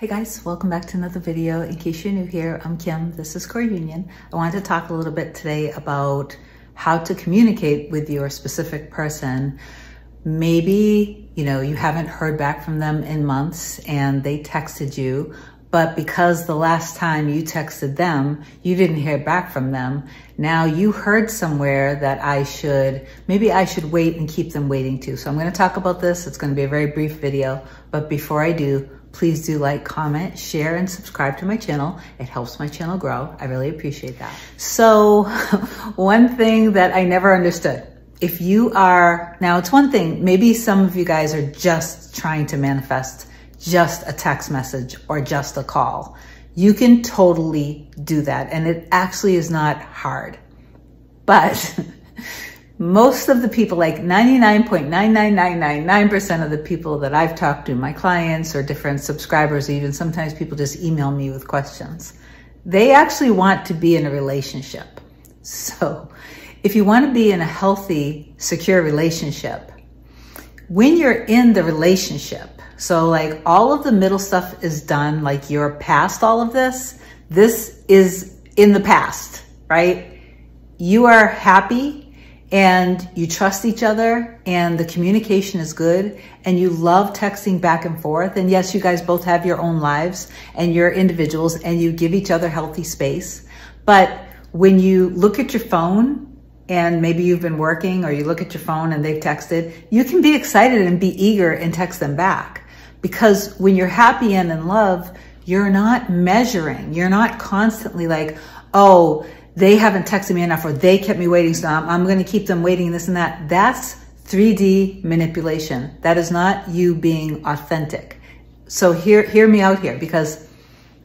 Hey guys, welcome back to another video. In case you're new here, I'm Kim, this is Core Union. I wanted to talk a little bit today about how to communicate with your specific person. Maybe, you haven't heard back from them in months and they texted you, but because the last time you texted them, you didn't hear back from them. Now you heard somewhere that maybe I should wait and keep them waiting too. So I'm gonna talk about this. It's gonna be a very brief video, but before I do, please do like, comment, share, and subscribe to my channel. It helps my channel grow. I really appreciate that. So one thing that I never understood, now it's one thing, maybe some of you guys are just trying to manifest just a text message or just a call. You can totally do that. And it actually is not hard, but most of the people, like 99.99999% of the people that I've talked to, my clients or different subscribers, even sometimes people just email me with questions. They actually want to be in a relationship. So if you want to be in a healthy, secure relationship, when you're in the relationship, so like all of the middle stuff is done, like you're past all of this is in the past, right? You are happy and you trust each other and the communication is good and you love texting back and forth. And yes, you guys both have your own lives and you're individuals and you give each other healthy space. But when you look at your phone and maybe you've been working or you look at your phone and they've texted, you can be excited and be eager and text them back. Because when you're happy and in love, you're not measuring. You're not constantly like, oh, they haven't texted me enough or they kept me waiting, so I'm going to keep them waiting, this and that. That's 3D manipulation. That is not you being authentic. So hear me out here, because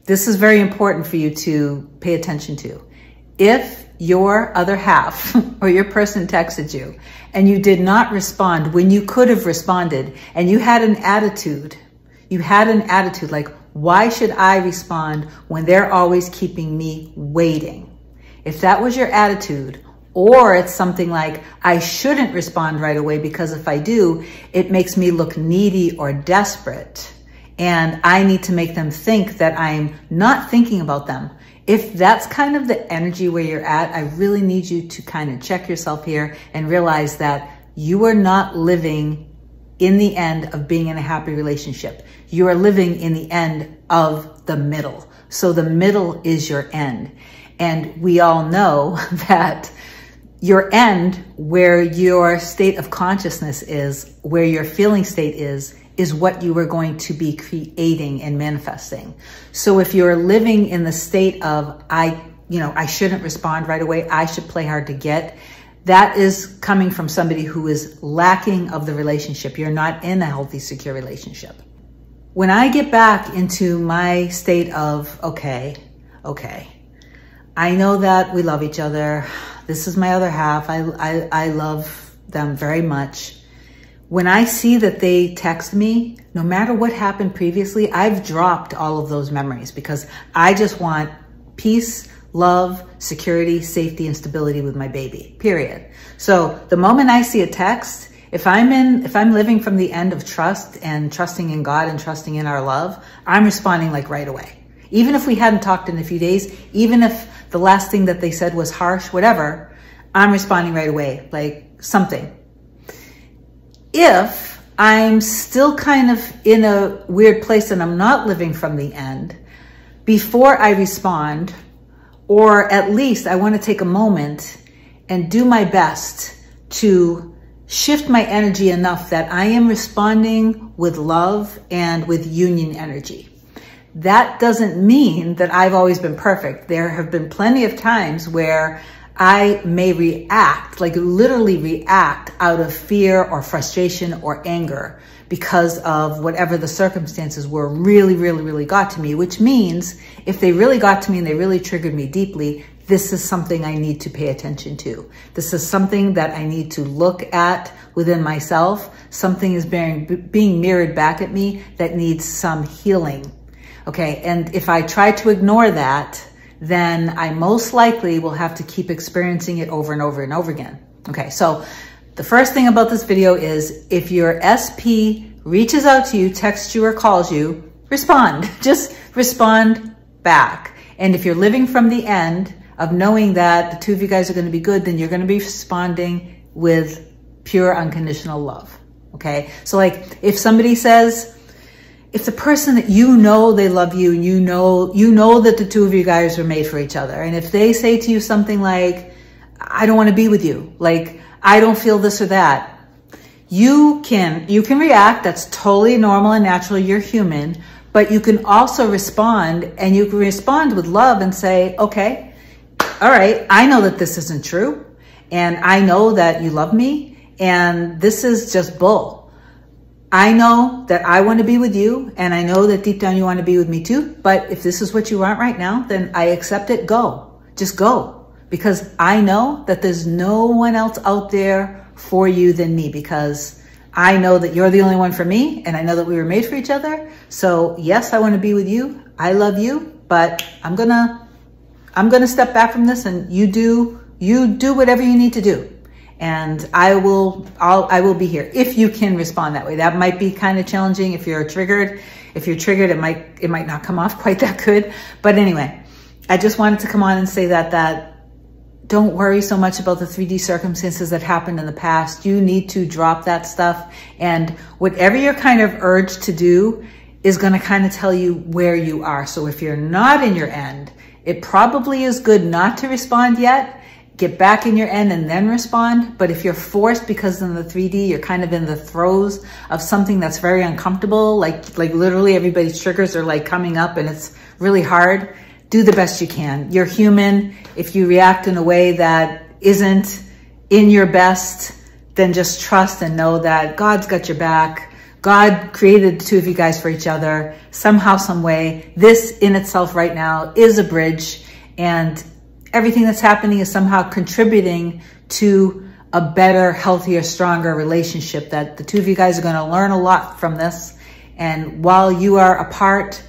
this is very important for you to pay attention to. If your other half or your person texted you and you did not respond when you could have responded and you had an attitude like, why should I respond when they're always keeping me waiting? If that was your attitude, or it's something like, I shouldn't respond right away because if I do, it makes me look needy or desperate and I need to make them think that I'm not thinking about them. If that's kind of the energy where you're at, I really need you to kind of check yourself here and realize that you are not living in the end of being in a happy relationship. You are living in the end of the middle. So the middle is your end. And we all know that your end, where your state of consciousness is, where your feeling state is what you are going to be creating and manifesting. So if you're living in the state of, I shouldn't respond right away, I should play hard to get, that is coming from somebody who is lacking of the relationship. You're not in a healthy, secure relationship. When I get back into my state of, okay, I know that we love each other. This is my other half. I love them very much. When I see that they text me, no matter what happened previously, I've dropped all of those memories because I just want peace, love, security, safety, and stability with my baby, period. So the moment I see a text, if I'm living from the end of trust and trusting in God and trusting in our love, I'm responding like right away. Even if we hadn't talked in a few days, even if the last thing that they said was harsh, whatever, I'm responding right away, like something. If I'm still kind of in a weird place and I'm not living from the end, before I respond, or at least I want to take a moment and do my best to shift my energy enough that I am responding with love and with union energy. That doesn't mean that I've always been perfect. There have been plenty of times where I may react, like literally react out of fear or frustration or anger because of whatever the circumstances were really got to me, which means if they really got to me and they really triggered me deeply, this is something I need to pay attention to. This is something that I need to look at within myself. Something is being mirrored back at me that needs some healing. Okay, and if I try to ignore that, then I most likely will have to keep experiencing it over and over and over again. Okay, so the first thing about this video is if your SP reaches out to you, texts you, or calls you, respond. Just respond back. And if you're living from the end of knowing that the two of you guys are going to be good, then you're going to be responding with pure unconditional love. Okay? So like if somebody says, if the person that you know they love you, and you know that the two of you guys are made for each other, and if they say to you something like, I don't want to be with you, like I don't feel this or that, you can react. That's totally normal and natural. You're human. But you can also respond, and you can respond with love and say, okay, all right, I know that this isn't true, and I know that you love me, and this is just bull. I know that I want to be with you, and I know that deep down you want to be with me too, but if this is what you want right now, then I accept it. Go. Just go. Because I know that there's no one else out there for you than me, because I know that you're the only one for me, and I know that we were made for each other. So yes, I want to be with you. I love you, but I'm gonna step back from this, and you do whatever you need to do. And I will be here if you can respond that way. That might be kind of challenging if you're triggered. If you're triggered, it might not come off quite that good. But anyway, I just wanted to come on and say that don't worry so much about the 3D circumstances that happened in the past. You need to drop that stuff. And whatever you're kind of urged to do is going to kind of tell you where you are. So if you're not in your end, it probably is good not to respond yet. Get back in your end and then respond. But if you're forced, because in the 3D, you're kind of in the throes of something that's very uncomfortable, like literally everybody's triggers are like coming up and it's really hard, do the best you can. You're human. If you react in a way that isn't in your best, then just trust and know that God's got your back. God created the two of you guys for each other somehow, some way. This in itself right now is a bridge, and everything that's happening is somehow contributing to a better, healthier, stronger relationship, that the two of you guys are going to learn a lot from this. And while you are apart,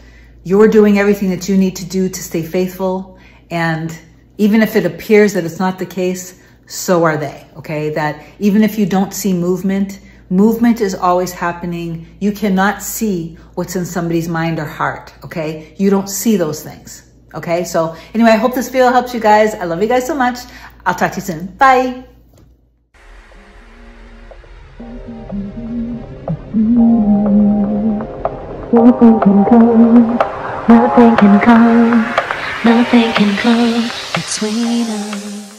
you're doing everything that you need to do to stay faithful. And even if it appears that it's not the case, so are they, okay? That even if you don't see movement, movement is always happening. You cannot see what's in somebody's mind or heart, okay? You don't see those things. Okay, so anyway, I hope this video helps you guys. I love you guys so much. I'll talk to you soon. Bye. Nothing can come between us.